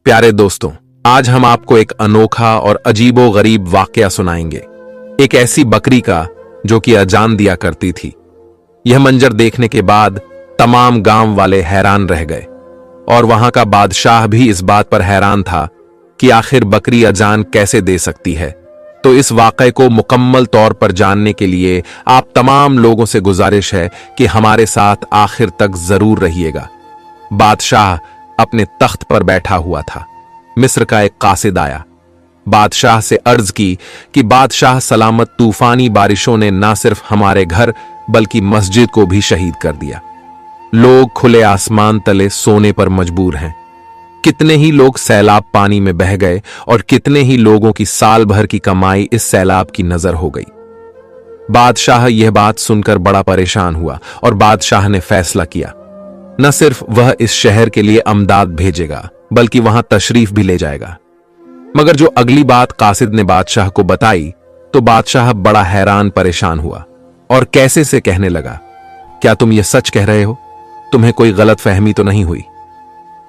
प्यारे दोस्तों, आज हम आपको एक अनोखा और अजीबो गरीब वाकया सुनाएंगे। एक ऐसी बकरी का जो कि अजान दिया करती थी। यह मंजर देखने के बाद तमाम गांव वाले हैरान रह गए और वहां का बादशाह भी इस बात पर हैरान था कि आखिर बकरी अजान कैसे दे सकती है। तो इस वाकये को मुकम्मल तौर पर जानने के लिए आप तमाम लोगों से गुजारिश है कि हमारे साथ आखिर तक जरूर रहिएगा। बादशाह अपने तख्त पर बैठा हुआ था। मिस्र का एक कासिद आया, बादशाह से अर्ज की कि बादशाह सलामत, तूफानी बारिशों ने न सिर्फ हमारे घर बल्कि मस्जिद को भी शहीद कर दिया। लोग खुले आसमान तले सोने पर मजबूर हैं। कितने ही लोग सैलाब पानी में बह गए और कितने ही लोगों की साल भर की कमाई इस सैलाब की नजर हो गई। बादशाह यह बात सुनकर बड़ा परेशान हुआ और बादशाह ने फैसला किया, न सिर्फ वह इस शहर के लिए अमदाद भेजेगा बल्कि वहां तशरीफ भी ले जाएगा। मगर जो अगली बात कासिद ने बादशाह को बताई तो बादशाह बड़ा हैरान परेशान हुआ और कैसे से कहने लगा, क्या तुम यह सच कह रहे हो? तुम्हें कोई गलत फहमी तो नहीं हुई?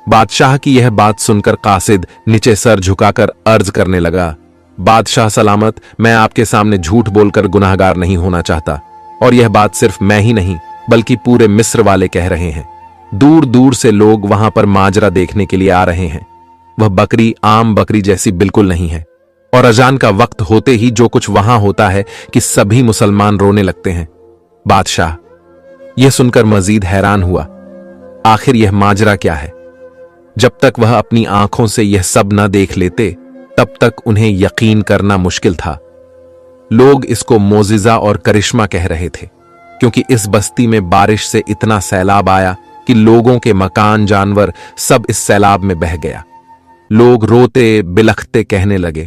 बादशाह की यह बात सुनकर कासिद नीचे सर झुकाकर अर्ज करने लगा, बादशाह सलामत, मैं आपके सामने झूठ बोलकर गुनाहगार नहीं होना चाहता और यह बात सिर्फ मैं ही नहीं बल्कि पूरे मिस्र वाले कह रहे हैं। दूर दूर से लोग वहां पर माजरा देखने के लिए आ रहे हैं। वह बकरी आम बकरी जैसी बिल्कुल नहीं है और अजान का वक्त होते ही जो कुछ वहां होता है कि सभी मुसलमान रोने लगते हैं। बादशाह यह सुनकर मजीद हैरान हुआ, आखिर यह माजरा क्या है? जब तक वह अपनी आंखों से यह सब न देख लेते तब तक उन्हें यकीन करना मुश्किल था। लोग इसको मोजिजा और करिश्मा कह रहे थे क्योंकि इस बस्ती में बारिश से इतना सैलाब आया कि लोगों के मकान, जानवर सब इस सैलाब में बह गया। लोग रोते बिलखते कहने लगे,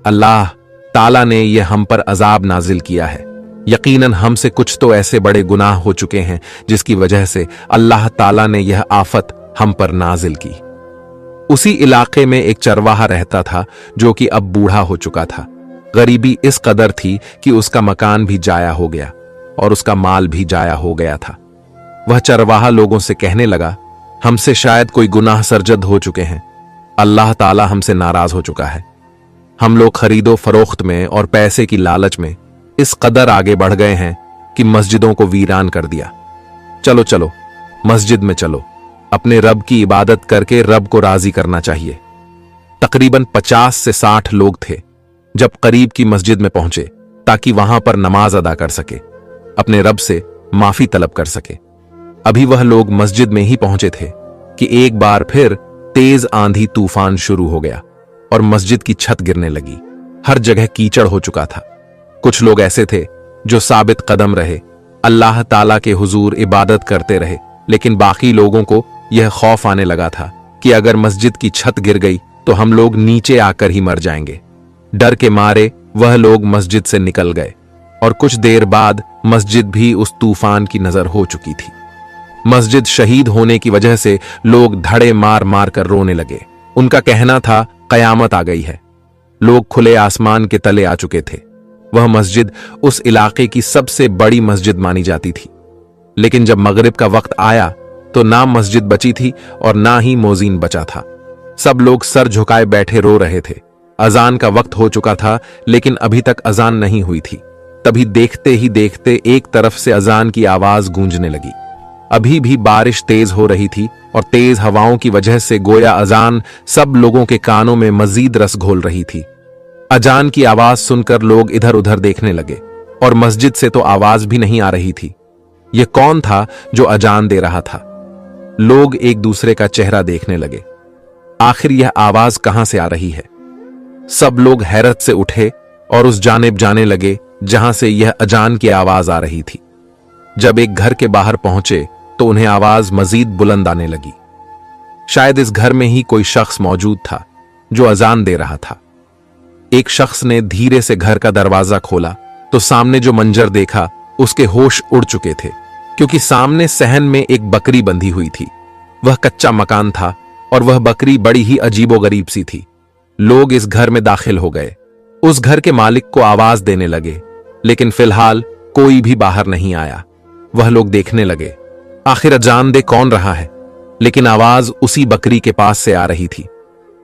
अल्लाह ताला ने यह हम पर अजाब नाजिल किया है। यकीनन हमसे कुछ तो ऐसे बड़े गुनाह हो चुके हैं जिसकी वजह से अल्लाह ताला ने यह आफत हम पर नाजिल की। उसी इलाके में एक चरवाहा रहता था जो कि अब बूढ़ा हो चुका था। गरीबी इस कदर थी कि उसका मकान भी जाया हो गया और उसका माल भी जाया हो गया था। वह चरवाहा लोगों से कहने लगा, हमसे शायद कोई गुनाह सरजद हो चुके हैं। अल्लाह ताला हमसे नाराज हो चुका है। हम लोग खरीदो फरोख्त में और पैसे की लालच में इस कदर आगे बढ़ गए हैं कि मस्जिदों को वीरान कर दिया। चलो चलो मस्जिद में चलो, अपने रब की इबादत करके रब को राजी करना चाहिए। तकरीबन 50 से 60 लोग थे जब करीब की मस्जिद में पहुंचे ताकि वहां पर नमाज अदा कर सके, अपने रब से माफी तलब कर सके। अभी वह लोग मस्जिद में ही पहुंचे थे कि एक बार फिर तेज आंधी तूफान शुरू हो गया और मस्जिद की छत गिरने लगी। हर जगह कीचड़ हो चुका था। कुछ लोग ऐसे थे जो साबित कदम रहे, अल्लाह ताला के हुजूर इबादत करते रहे, लेकिन बाकी लोगों को यह खौफ आने लगा था कि अगर मस्जिद की छत गिर गई तो हम लोग नीचे आकर ही मर जाएंगे। डर के मारे वह लोग मस्जिद से निकल गए और कुछ देर बाद मस्जिद भी उस तूफान की नजर हो चुकी थी। मस्जिद शहीद होने की वजह से लोग धड़े मार मार कर रोने लगे। उनका कहना था, कयामत आ गई है। लोग खुले आसमान के तले आ चुके थे। वह मस्जिद उस इलाके की सबसे बड़ी मस्जिद मानी जाती थी। लेकिन जब मगरिब का वक्त आया तो ना मस्जिद बची थी और ना ही मोजीन बचा था। सब लोग सर झुकाए बैठे रो रहे थे। अजान का वक्त हो चुका था लेकिन अभी तक अजान नहीं हुई थी। तभी देखते ही देखते एक तरफ से अजान की आवाज गूंजने लगी। अभी भी बारिश तेज हो रही थी और तेज हवाओं की वजह से गोया अजान सब लोगों के कानों में मजीद रस घोल रही थी। अजान की आवाज सुनकर लोग इधर उधर देखने लगे और मस्जिद से तो आवाज भी नहीं आ रही थी। यह कौन था जो अजान दे रहा था? लोग एक दूसरे का चेहरा देखने लगे। आखिर यह आवाज कहां से आ रही है? सब लोग हैरत से उठे और उस जानिब जाने लगे जहां से यह अजान की आवाज आ रही थी। जब एक घर के बाहर पहुंचे तो उन्हें आवाज मजीद बुलंद आने लगी। शायद इस घर में ही कोई शख्स मौजूद था जो अजान दे रहा था। एक शख्स ने धीरे से घर का दरवाजा खोला तो सामने जो मंजर देखा उसके होश उड़ चुके थे, क्योंकि सामने सहन में एक बकरी बंधी हुई थी। वह कच्चा मकान था और वह बकरी बड़ी ही अजीबोगरीब सी थी। लोग इस घर में दाखिल हो गए। उस घर के मालिक को आवाज देने लगे, लेकिन फिलहाल कोई भी बाहर नहीं आया। वह लोग देखने लगे, आखिर अजान दे कौन रहा है, लेकिन आवाज उसी बकरी के पास से आ रही थी।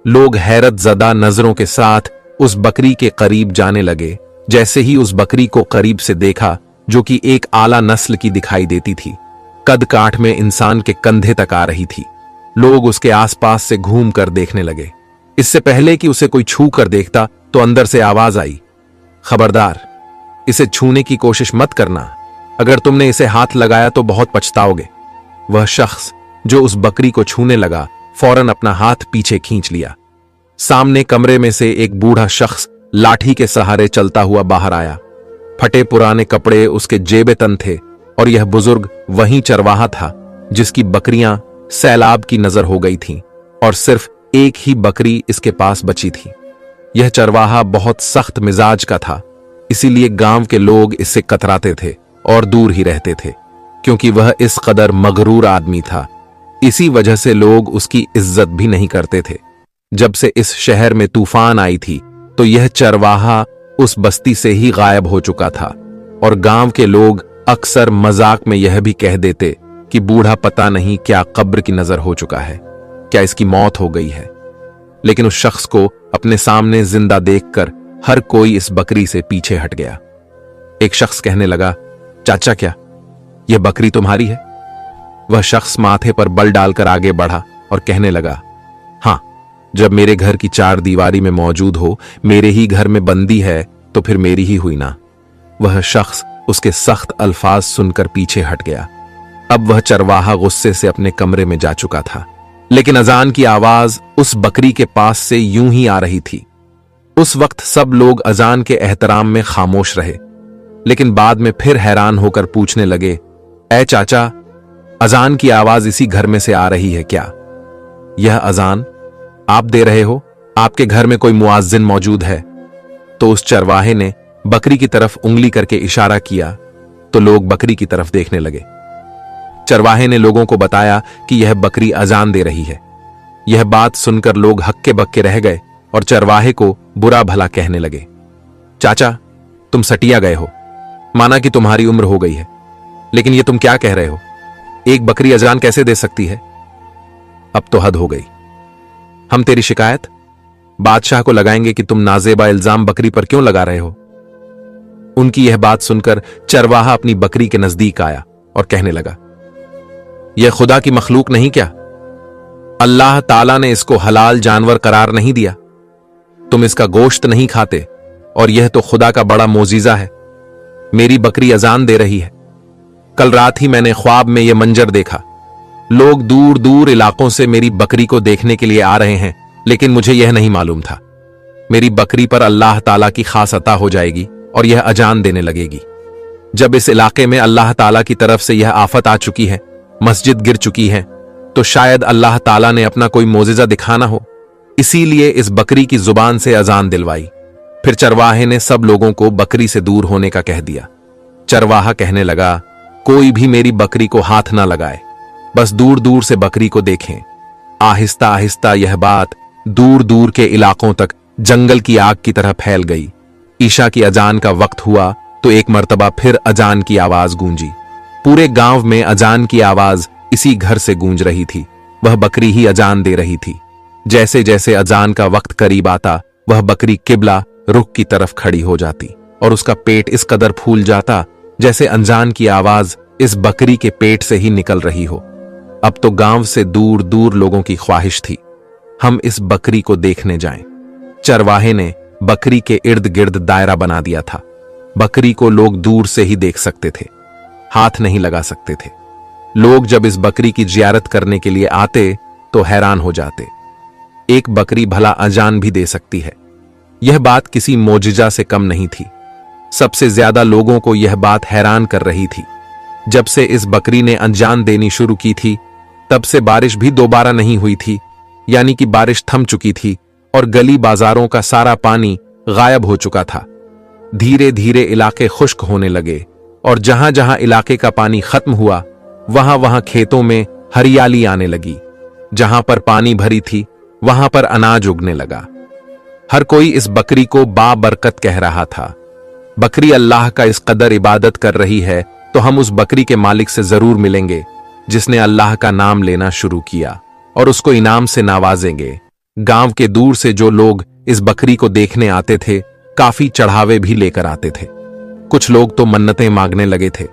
लोग हैरत ज़दा नजरों के साथ उस बकरी के करीब जाने लगे। जैसे ही उस बकरी को करीब से देखा, जो कि एक आला नस्ल की दिखाई देती थी, कद काठ में इंसान के कंधे तक आ रही थी, लोग उसके आसपास से घूम कर देखने लगे। इससे पहले कि उसे कोई छू कर देखता तो अंदर से आवाज आई, खबरदार, इसे छूने की कोशिश मत करना, अगर तुमने इसे हाथ लगाया तो बहुत पछताओगे। वह शख्स जो उस बकरी को छूने लगा फौरन अपना हाथ पीछे खींच लिया। सामने कमरे में से एक बूढ़ा शख्स लाठी के सहारे चलता हुआ बाहर आया। फटे पुराने कपड़े उसके जेबे तन थे और यह बुजुर्ग वही चरवाहा था जिसकी बकरियां सैलाब की नजर हो गई थीं और सिर्फ एक ही बकरी इसके पास बची थी। यह चरवाहा बहुत सख्त मिजाज का था, इसीलिए गांव के लोग इससे कतराते थे और दूर ही रहते थे, क्योंकि वह इस कदर मगरूर आदमी था। इसी वजह से लोग उसकी इज्जत भी नहीं करते थे। जब से इस शहर में तूफान आई थी तो यह चरवाहा उस बस्ती से ही गायब हो चुका था और गांव के लोग अक्सर मजाक में यह भी कह देते कि बूढ़ा पता नहीं क्या कब्र की नजर हो चुका है, क्या इसकी मौत हो गई है। लेकिन उस शख्स को अपने सामने जिंदा देखकर हर कोई इस बकरी से पीछे हट गया। एक शख्स कहने लगा, चाचा क्या यह बकरी तुम्हारी है? वह शख्स माथे पर बल डालकर आगे बढ़ा और कहने लगा, हां, जब मेरे घर की चार दीवारी में मौजूद हो, मेरे ही घर में बंदी है, तो फिर मेरी ही हुई ना। वह शख्स उसके सख्त अल्फाज सुनकर पीछे हट गया। अब वह चरवाहा गुस्से से अपने कमरे में जा चुका था, लेकिन अजान की आवाज उस बकरी के पास से यूं ही आ रही थी। उस वक्त सब लोग अजान के एहतराम में खामोश रहे, लेकिन बाद में फिर हैरान होकर पूछने लगे, ऐ चाचा, अजान की आवाज इसी घर में से आ रही है क्या? यह अजान आप दे रहे हो? आपके घर में कोई मुआज्जिन मौजूद है? तो उस चरवाहे ने बकरी की तरफ उंगली करके इशारा किया तो लोग बकरी की तरफ देखने लगे। चरवाहे ने लोगों को बताया कि यह बकरी अजान दे रही है। यह बात सुनकर लोग हक्के बक्के रह गए और चरवाहे को बुरा भला कहने लगे। चाचा, तुम सटिया गए हो, माना कि तुम्हारी उम्र हो गई है, लेकिन यह तुम क्या कह रहे हो? एक बकरी अजान कैसे दे सकती है? अब तो हद हो गई। हम तेरी शिकायत बादशाह को लगाएंगे कि तुम नाजेबा इल्जाम बकरी पर क्यों लगा रहे हो। उनकी यह बात सुनकर चरवाहा अपनी बकरी के नजदीक आया और कहने लगा, यह खुदा की मखलूक नहीं क्या? अल्लाह ताला ने इसको हलाल जानवर करार नहीं दिया? तुम इसका गोश्त नहीं खाते और यह तो खुदा का बड़ा मोजीजा है। मेरी बकरी अजान दे रही है। कल रात ही मैंने ख्वाब में यह मंजर देखा। लोग दूर दूर इलाकों से मेरी बकरी को देखने के लिए आ रहे हैं, लेकिन मुझे यह नहीं मालूम था मेरी बकरी पर अल्लाह ताला की खास अता हो जाएगी और यह अजान देने लगेगी। जब इस इलाके में अल्लाह ताला की तरफ से यह आफत आ चुकी है, मस्जिद गिर चुकी है, तो शायद अल्लाह ताला ने अपना कोई मोजिजा दिखाना हो, इसीलिए इस बकरी की जुबान से अजान दिलवाई। फिर चरवाहे ने सब लोगों को बकरी से दूर होने का कह दिया। चरवाहा कहने लगा, कोई भी मेरी बकरी को हाथ ना लगाए, बस दूर दूर से बकरी को देखें। आहिस्ता आहिस्ता यह बात दूर दूर के इलाकों तक जंगल की आग की तरह फैल गई। ईशा की अजान का वक्त हुआ तो एक मर्तबा फिर अजान की आवाज गूंजी। पूरे गांव में अजान की आवाज इसी घर से गूंज रही थी। वह बकरी ही अजान दे रही थी। जैसे जैसे अजान का वक्त करीब आता, वह बकरी किबला रुख की तरफ खड़ी हो जाती और उसका पेट इस कदर फूल जाता जैसे अजान की आवाज इस बकरी के पेट से ही निकल रही हो। अब तो गांव से दूर दूर लोगों की ख्वाहिश थी, हम इस बकरी को देखने जाएं। चरवाहे ने बकरी के इर्द गिर्द दायरा बना दिया था। बकरी को लोग दूर से ही देख सकते थे, हाथ नहीं लगा सकते थे। लोग जब इस बकरी की जियारत करने के लिए आते तो हैरान हो जाते। एक बकरी भला अजान भी दे सकती है? यह बात किसी मोजिजा से कम नहीं थी। सबसे ज्यादा लोगों को यह बात हैरान कर रही थी। जब से इस बकरी ने अजान देनी शुरू की थी, तब से बारिश भी दोबारा नहीं हुई थी, यानी कि बारिश थम चुकी थी और गली बाजारों का सारा पानी गायब हो चुका था। धीरे धीरे इलाके खुश्क होने लगे और जहां जहां इलाके का पानी खत्म हुआ, वहां वहां खेतों में हरियाली आने लगी। जहां पर पानी भरी थी, वहां पर अनाज उगने लगा। हर कोई इस बकरी को बाबरकत कह रहा था। बकरी अल्लाह का इस कदर इबादत कर रही है तो हम उस बकरी के मालिक से जरूर मिलेंगे जिसने अल्लाह का नाम लेना शुरू किया और उसको इनाम से नवाजेंगे। गांव के दूर से जो लोग इस बकरी को देखने आते थे काफी चढ़ावे भी लेकर आते थे। कुछ लोग तो मन्नतें मांगने लगे थे।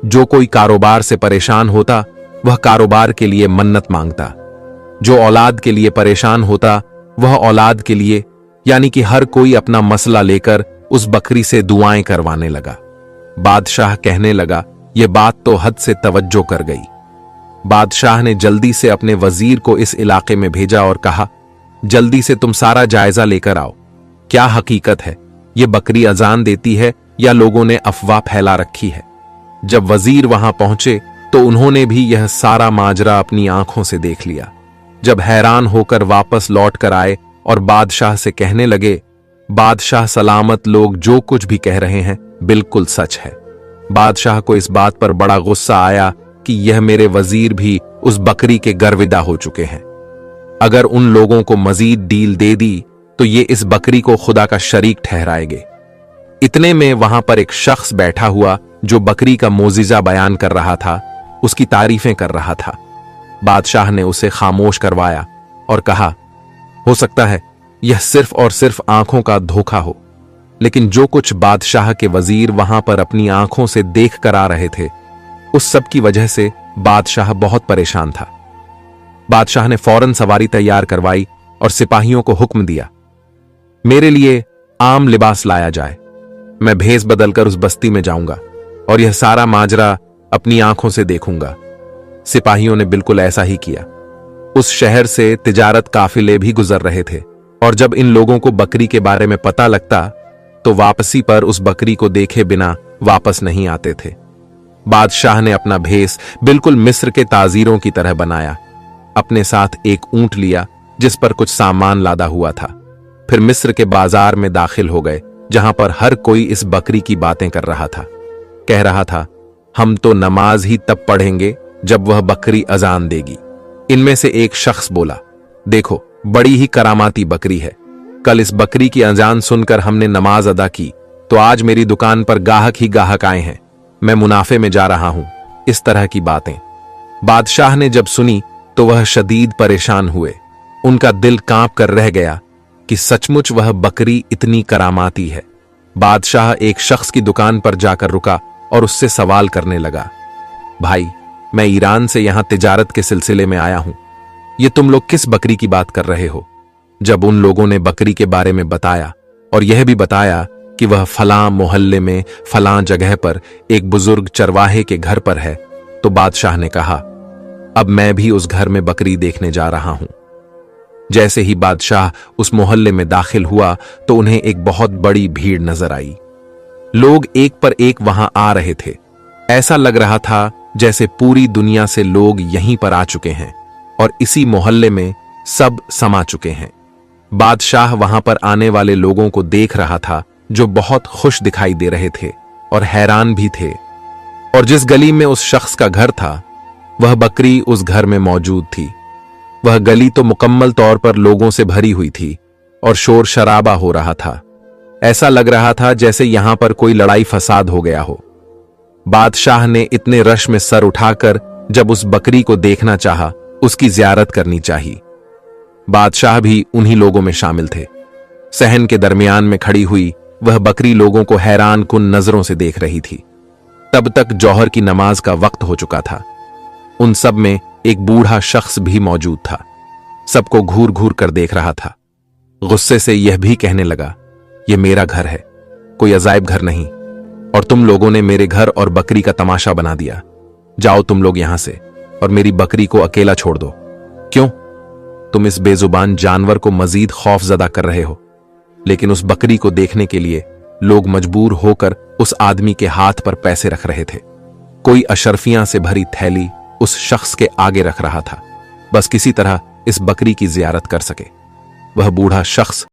जो कोई कारोबार से परेशान होता वह कारोबार के लिए मन्नत मांगता, जो औलाद के लिए परेशान होता वह औलाद के लिए, यानी कि हर कोई अपना मसला लेकर उस बकरी से दुआएं करवाने लगा। बादशाह कहने लगा, यह बात तो हद से तवज्जो कर गई। बादशाह ने जल्दी से अपने वजीर को इस इलाके में भेजा और कहा, जल्दी से तुम सारा जायजा लेकर आओ। क्या हकीकत है, यह बकरी अजान देती है या लोगों ने अफवाह फैला रखी है? जब वजीर वहां पहुंचे तो उन्होंने भी यह सारा माजरा अपनी आंखों से देख लिया। जब हैरान होकर वापस लौट कर आए और बादशाह से कहने लगे, बादशाह सलामत, लोग जो कुछ भी कह रहे हैं बिल्कुल सच है। बादशाह को इस बात पर बड़ा गुस्सा आया कि यह मेरे वजीर भी उस बकरी के गर्विदा हो चुके हैं। अगर उन लोगों को मजीद डील दे दी तो ये इस बकरी को खुदा का शरीक ठहराएंगे। इतने में वहां पर एक शख्स बैठा हुआ जो बकरी का मोजिजा बयान कर रहा था, उसकी तारीफें कर रहा था। बादशाह ने उसे खामोश करवाया और कहा, हो सकता है यह सिर्फ और सिर्फ आंखों का धोखा हो, लेकिन जो कुछ बादशाह के वजीर वहां पर अपनी आंखों से देख कर आ रहे थे उस सब की वजह से बादशाह बहुत परेशान था। बादशाह ने फौरन सवारी तैयार करवाई और सिपाहियों को हुक्म दिया, मेरे लिए आम लिबास लाया जाए। मैं भेस बदलकर उस बस्ती में जाऊंगा और यह सारा माजरा अपनी आंखों से देखूंगा। सिपाहियों ने बिल्कुल ऐसा ही किया। उस शहर से तिजारत काफिले भी गुजर रहे थे और जब इन लोगों को बकरी के बारे में पता लगता तो वापसी पर उस बकरी को देखे बिना वापस नहीं आते थे। बादशाह ने अपना भेस बिल्कुल मिस्र के ताजीरों की तरह बनाया। अपने साथ एक ऊंट लिया जिस पर कुछ सामान लादा हुआ था। फिर मिस्र के बाजार में दाखिल हो गए जहां पर हर कोई इस बकरी की बातें कर रहा था। कह रहा था, हम तो नमाज ही तब पढ़ेंगे जब वह बकरी अजान देगी। इनमें से एक शख्स बोला, देखो बड़ी ही करामाती बकरी है। कल इस बकरी की अजान सुनकर हमने नमाज अदा की तो आज मेरी दुकान पर गाहक ही गाहक आए हैं। मैं मुनाफे में जा रहा हूं। इस तरह की बातें बादशाह ने जब सुनी तो वह शदीद परेशान हुए। उनका दिल कांप कर रह गया कि सचमुच वह बकरी इतनी करामाती है। बादशाह एक शख्स की दुकान पर जाकर रुका और उससे सवाल करने लगा, भाई मैं ईरान से यहां तिजारत के सिलसिले में आया हूं। ये तुम लोग किस बकरी की बात कर रहे हो? जब उन लोगों ने बकरी के बारे में बताया और यह भी बताया कि वह फलां मोहल्ले में फलां जगह पर एक बुजुर्ग चरवाहे के घर पर है, तो बादशाह ने कहा, अब मैं भी उस घर में बकरी देखने जा रहा हूं। जैसे ही बादशाह उस मोहल्ले में दाखिल हुआ तो उन्हें एक बहुत बड़ी भीड़ नजर आई। लोग एक पर एक वहां आ रहे थे। ऐसा लग रहा था जैसे पूरी दुनिया से लोग यहीं पर आ चुके हैं और इसी मोहल्ले में सब समा चुके हैं। बादशाह वहां पर आने वाले लोगों को देख रहा था जो बहुत खुश दिखाई दे रहे थे और हैरान भी थे। और जिस गली में उस शख्स का घर था वह बकरी उस घर में मौजूद थी। वह गली तो मुकम्मल तौर पर लोगों से भरी हुई थी और शोर शराबा हो रहा था। ऐसा लग रहा था जैसे यहां पर कोई लड़ाई फसाद हो गया हो। बादशाह ने इतने रश में सर उठाकर जब उस बकरी को देखना चाहा, उसकी जियारत करनी चाहिए। बादशाह भी उन्हीं लोगों में शामिल थे। सहन के दरमियान में खड़ी हुई वह बकरी लोगों को हैरान कुन नजरों से देख रही थी। तब तक जौहर की नमाज का वक्त हो चुका था। उन सब में एक बूढ़ा शख्स भी मौजूद था। सबको घूर घूर कर देख रहा था। गुस्से से यह भी कहने लगा, यह मेरा घर है, कोई अजायब घर नहीं, और तुम लोगों ने मेरे घर और बकरी का तमाशा बना दिया। जाओ तुम लोग यहां से और मेरी बकरी को अकेला छोड़ दो। क्यों? तुम इस बेजुबान जानवर को मजीद खौफजदा कर रहे हो। लेकिन उस बकरी को देखने के लिए लोग मजबूर होकर उस आदमी के हाथ पर पैसे रख रहे थे। कोई अशरफियां से भरी थैली उस शख्स के आगे रख रहा था, बस किसी तरह इस बकरी की जियारत कर सके। वह बूढ़ा शख्स